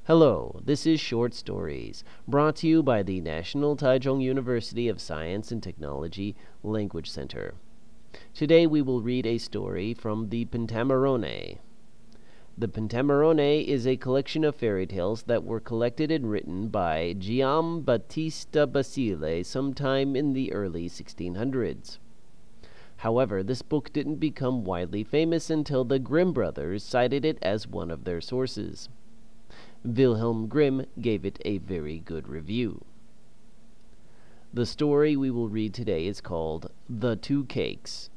Hello, this is Short Stories, brought to you by the National Taichung University of Science and Technology Language Center. Today we will read a story from the Pentamerone. The Pentamerone is a collection of fairy tales that were collected and written by Giambattista Basile sometime in the early 1600s. However, this book didn't become widely famous until the Grimm brothers cited it as one of their sources. Wilhelm Grimm gave it a very good review. The story we will read today is called The Two Cakes.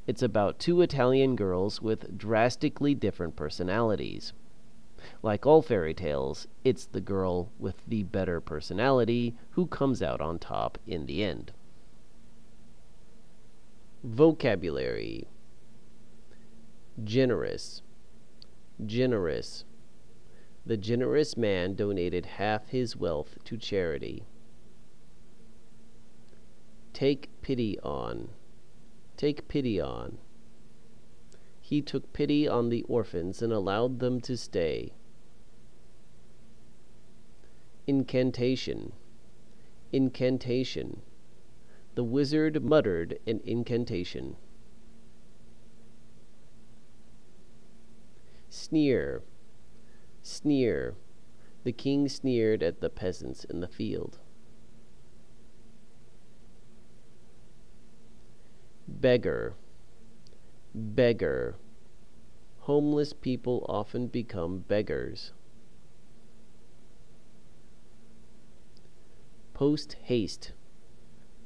It's about two Italian girls with drastically different personalities. Like all fairy tales, it's the girl with the better personality who comes out on top in the end. Vocabulary: generous, generous. The generous man donated half his wealth to charity. Take pity on, take pity on. He took pity on the orphans and allowed them to stay. Incantation, incantation. The wizard muttered an incantation. Sneer, sneer. The king sneered at the peasants in the field. Beggar, beggar. Homeless people often become beggars. Post haste,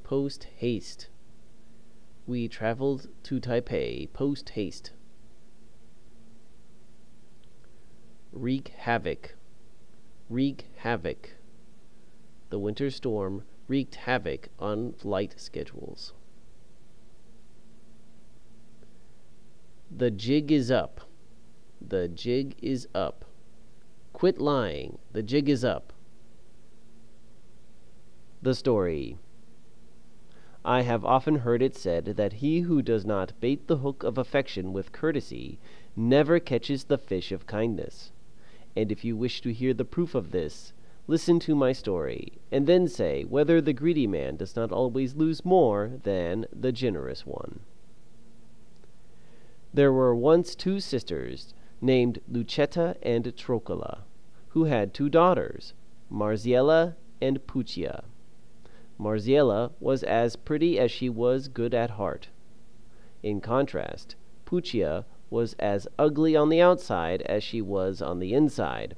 post haste. We traveled to Taipei post haste. Wreak havoc, wreak havoc. The winter storm wreaked havoc on flight schedules. The jig is up, the jig is up. Quit lying, the jig is up. The story. I have often heard it said that he who does not bait the hook of affection with courtesy never catches the fish of kindness. And if you wish to hear the proof of this, listen to my story, and then say whether the greedy man does not always lose more than the generous one. There were once two sisters named Lucetta and Troccola, who had two daughters, Marziella and Puccia. Marziella was as pretty as she was good at heart. In contrast, Puccia was as ugly on the outside as she was on the inside.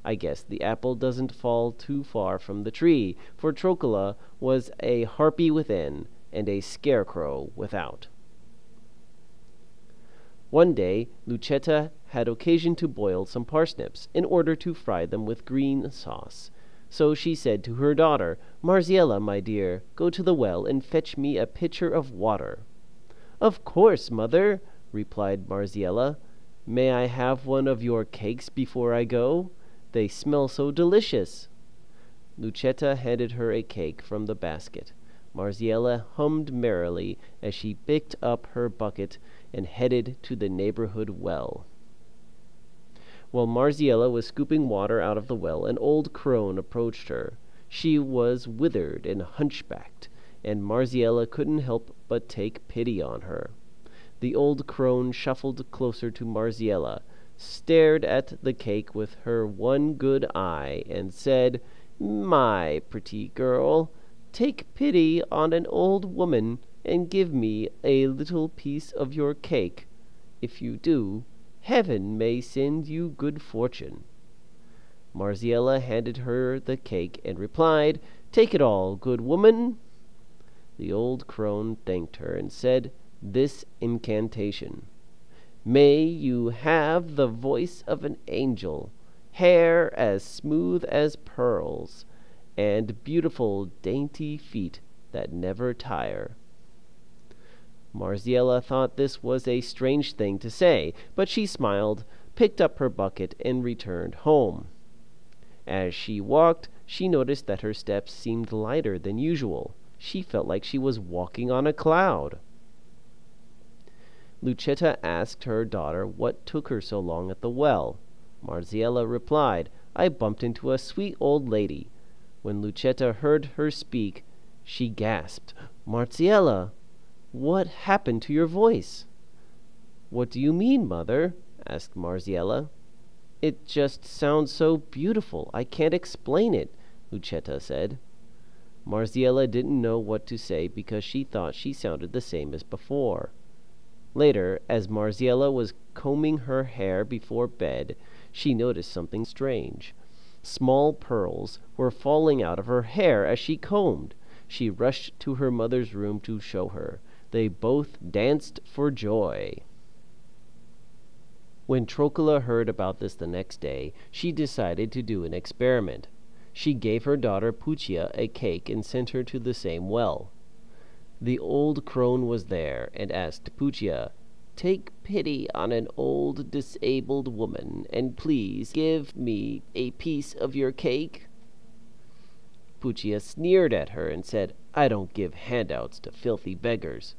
I guess the apple doesn't fall too far from the tree, for Troccola was a harpy within and a scarecrow without. One day, Lucetta had occasion to boil some parsnips in order to fry them with green sauce. So she said to her daughter, "Marziella, my dear, go to the well and fetch me a pitcher of water." "Of course, mother," replied Marziella. "May I have one of your cakes before I go? They smell so delicious." Lucetta handed her a cake from the basket. Marziella hummed merrily as she picked up her bucket and headed to the neighborhood well. While Marziella was scooping water out of the well, an old crone approached her. She was withered and hunchbacked, and Marziella couldn't help but take pity on her. The old crone shuffled closer to Marziella, stared at the cake with her one good eye, and said, "My pretty girl, take pity on an old woman and give me a little piece of your cake. If you do, heaven may send you good fortune." Marziella handed her the cake and replied, "Take it all, good woman." The old crone thanked her and said this incantation: "May you have the voice of an angel, hair as smooth as pearls, and beautiful dainty feet that never tire." Marziella thought this was a strange thing to say, but she smiled, picked up her bucket, and returned home. As she walked, she noticed that her steps seemed lighter than usual. She felt like she was walking on a cloud. Lucetta asked her daughter what took her so long at the well. Marziella replied, I bumped into a sweet old lady. When Lucetta heard her speak, she gasped, "Marziella, what happened to your voice?" "What do you mean, mother?" asked Marziella. "It just sounds so beautiful, I can't explain it," Lucetta said. Marziella didn't know what to say because she thought she sounded the same as before. Later, as Marziella was combing her hair before bed, she noticed something strange. Small pearls were falling out of her hair as she combed. She rushed to her mother's room to show her. They both danced for joy. When Trocula heard about this the next day, she decided to do an experiment. She gave her daughter Puccia a cake and sent her to the same well. The old crone was there and asked Puccia, "Take pity on an old disabled woman, and please give me a piece of your cake." Puccia sneered at her and said, "I don't give handouts to filthy beggars."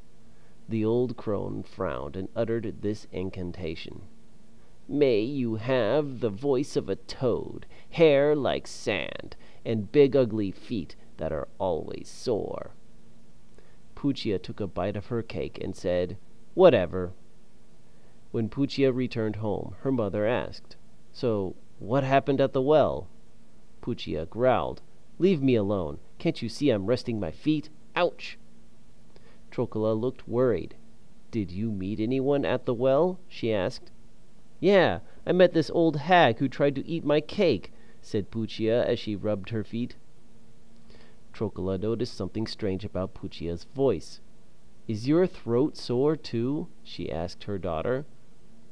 The old crone frowned and uttered this incantation: "May you have the voice of a toad, hair like sand, and big ugly feet that are always sore." Puccia took a bite of her cake and said, "Whatever." When Puccia returned home, her mother asked, "So, what happened at the well?" Puccia growled, "Leave me alone. Can't you see I'm resting my feet? Ouch!" Trocula looked worried. "Did you meet anyone at the well?" she asked. "Yeah, I met this old hag who tried to eat my cake," said Puccia as she rubbed her feet. Trocula noticed something strange about Puccia's voice. "Is your throat sore too?" she asked her daughter.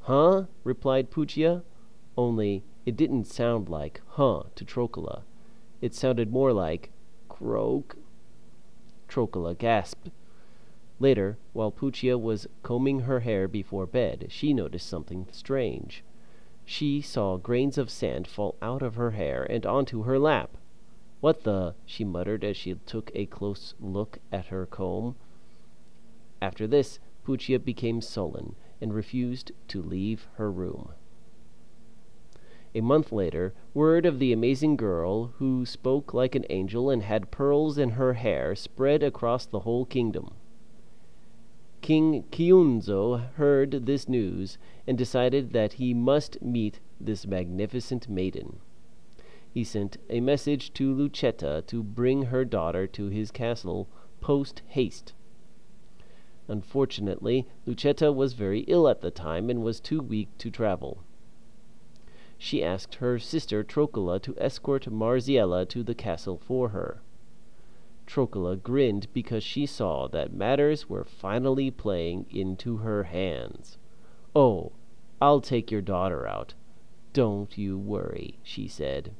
"Huh?" replied Puccia, only it didn't sound like "huh" to Trocula. It sounded more like "croak." Trocula gasped. Later, while Puccia was combing her hair before bed, she noticed something strange. She saw grains of sand fall out of her hair and onto her lap. "What the?" she muttered as she took a close look at her comb. After this, Puccia became sullen and refused to leave her room. A month later, word of the amazing girl who spoke like an angel and had pearls in her hair spread across the whole kingdom. King Chiunzo heard this news and decided that he must meet this magnificent maiden. He sent a message to Lucetta to bring her daughter to his castle post haste. Unfortunately, Lucetta was very ill at the time and was too weak to travel. She asked her sister Trocula to escort Marziella to the castle for her. Trocula grinned because she saw that matters were finally playing into her hands. "Oh, I'll take your daughter out. Don't you worry," she said.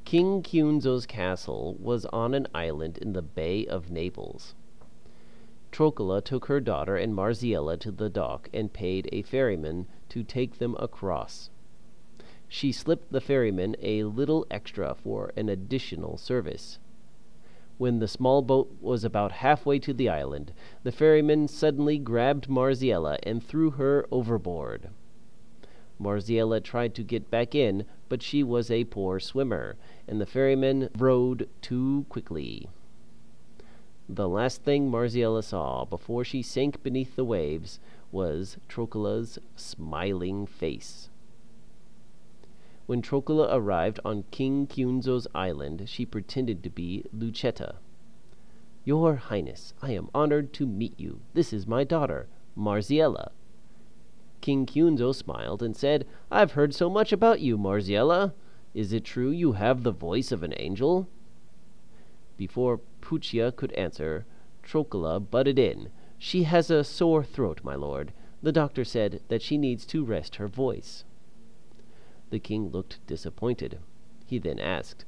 King Chiunzo's castle was on an island in the Bay of Naples. Trocula took her daughter and Marziella to the dock and paid a ferryman to take them across. She slipped the ferryman a little extra for an additional service. When the small boat was about halfway to the island, the ferryman suddenly grabbed Marziella and threw her overboard. Marziella tried to get back in, but she was a poor swimmer, and the ferryman rowed too quickly. The last thing Marziella saw before she sank beneath the waves was Trocula's smiling face. When Trocula arrived on King Chiunzo's island, she pretended to be Lucetta. "Your Highness, I am honored to meet you. This is my daughter, Marziella." King Chiunzo smiled and said, "I've heard so much about you, Marziella. Is it true you have the voice of an angel?" Before Puccia could answer, Trocula butted in. "She has a sore throat, my lord. The doctor said that she needs to rest her voice." The king looked disappointed. He then asked,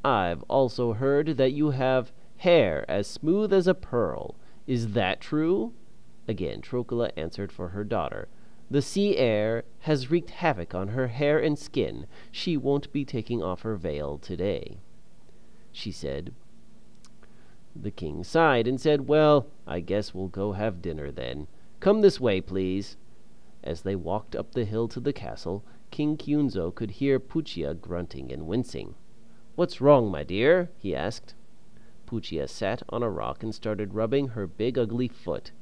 "I've also heard that you have hair as smooth as a pearl. Is that true?" Again Trocula answered for her daughter. "The sea air has wreaked havoc on her hair and skin. She won't be taking off her veil today," she said. The king sighed and said, "Well, I guess we'll go have dinner then. Come this way, please." As they walked up the hill to the castle, King Kyunzo could hear Puchia grunting and wincing. "What's wrong, my dear?" he asked. Puchia sat on a rock and started rubbing her big ugly foot.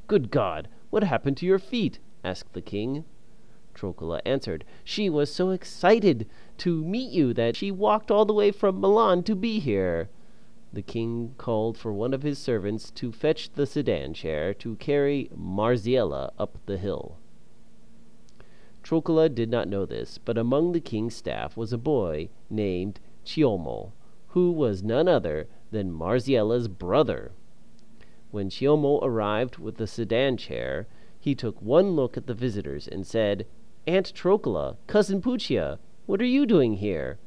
"Good God! What happened to your feet?" asked the king. Trocula answered, "She was so excited to meet you that she walked all the way from Milan to be here." The king called for one of his servants to fetch the sedan chair to carry Marziella up the hill. Trocula did not know this, but among the king's staff was a boy named Chiyomo, who was none other than Marziella's brother. When Chiyomo arrived with the sedan chair, he took one look at the visitors and said, "Aunt Trocula, Cousin Puchia, what are you doing here?"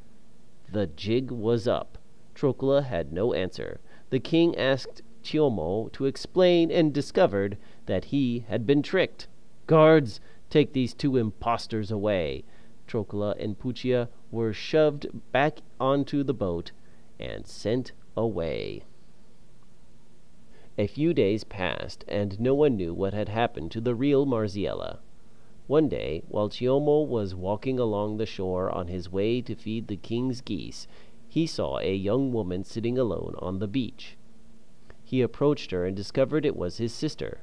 The jig was up. Trocula had no answer. The king asked Chiyomo to explain and discovered that he had been tricked. "Guards, take these two impostors away." Trocula and Puchia were shoved back onto the boat and sent away. A few days passed, and no one knew what had happened to the real Marziella. One day, while Chiyomo was walking along the shore on his way to feed the king's geese, he saw a young woman sitting alone on the beach. He approached her and discovered it was his sister.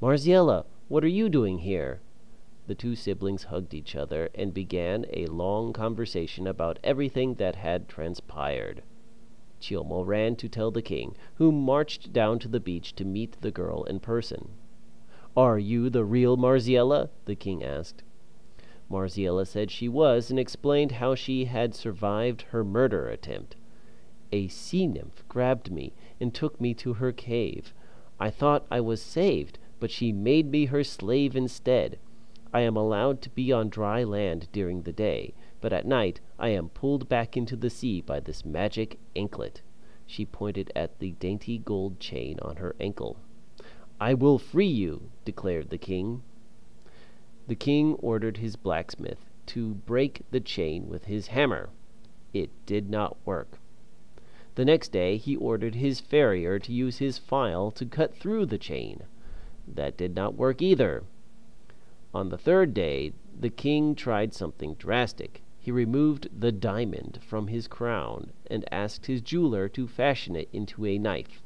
"Marziella, what are you doing here?" The two siblings hugged each other and began a long conversation about everything that had transpired. Chiyomo ran to tell the king, who marched down to the beach to meet the girl in person. "Are you the real Marziella?" the king asked. Marziella said she was, and explained how she had survived her murder attempt. "A sea nymph grabbed me and took me to her cave. I thought I was saved, but she made me her slave instead. I am allowed to be on dry land during the day, but at night I am pulled back into the sea by this magic anklet." She pointed at the dainty gold chain on her ankle. "I will free you," declared the king. The king ordered his blacksmith to break the chain with his hammer. It did not work. The next day he ordered his farrier to use his file to cut through the chain. That did not work either. On the third day, the king tried something drastic. He removed the diamond from his crown and asked his jeweler to fashion it into a knife.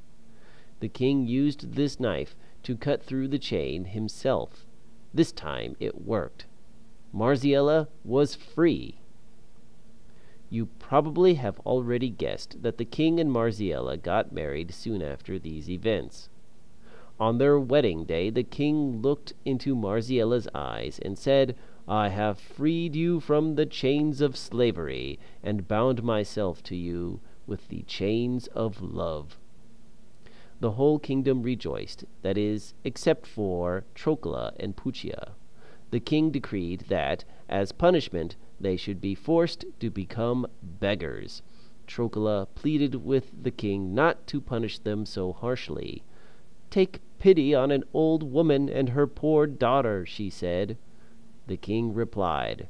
The king used this knife to cut through the chain himself. This time it worked. Marziella was free. You probably have already guessed that the king and Marziella got married soon after these events. On their wedding day, the king looked into Marziella's eyes and said, "I have freed you from the chains of slavery and bound myself to you with the chains of love." The whole kingdom rejoiced, that is, except for Trocula and Puchia. The king decreed that, as punishment, they should be forced to become beggars. Trocula pleaded with the king not to punish them so harshly. "Take pity on an old woman and her poor daughter," she said. The king replied,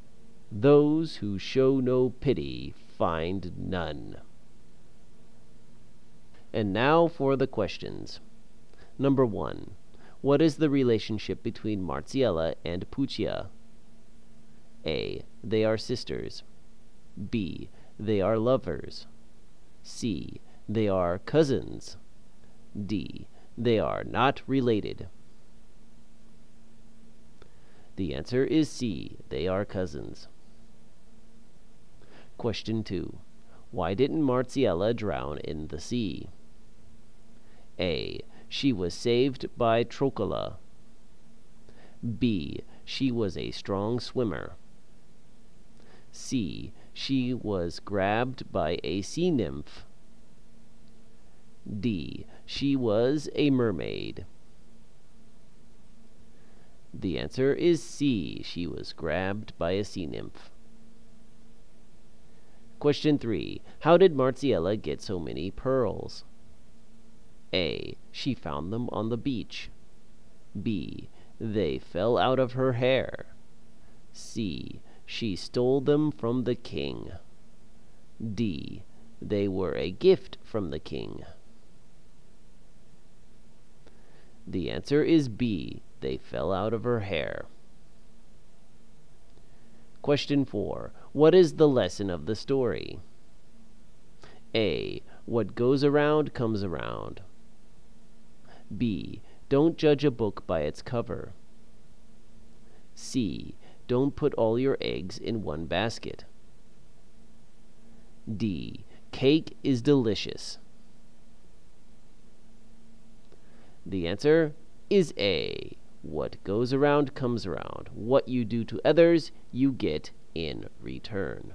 "Those who show no pity find none." And now for the questions. Number 1. What is the relationship between Marziella and Puchia? A. They are sisters. B. They are lovers. C. They are cousins. D. They are not related. The answer is C. They are cousins. Question 2. Why didn't Marziella drown in the sea? A. She was saved by Trocula. B. She was a strong swimmer. C. She was grabbed by a sea nymph. D. She was a mermaid. The answer is C. She was grabbed by a sea nymph. Question 3. How did Marziella get so many pearls? A. She found them on the beach. B. They fell out of her hair. C. She stole them from the king. D. They were a gift from the king. The answer is B. They fell out of her hair. Question 4. What is the lesson of the story? A. What goes around comes around. B. Don't judge a book by its cover. C. Don't put all your eggs in one basket. D. Cake is delicious. The answer is A. What goes around comes around. What you do to others, you get in return.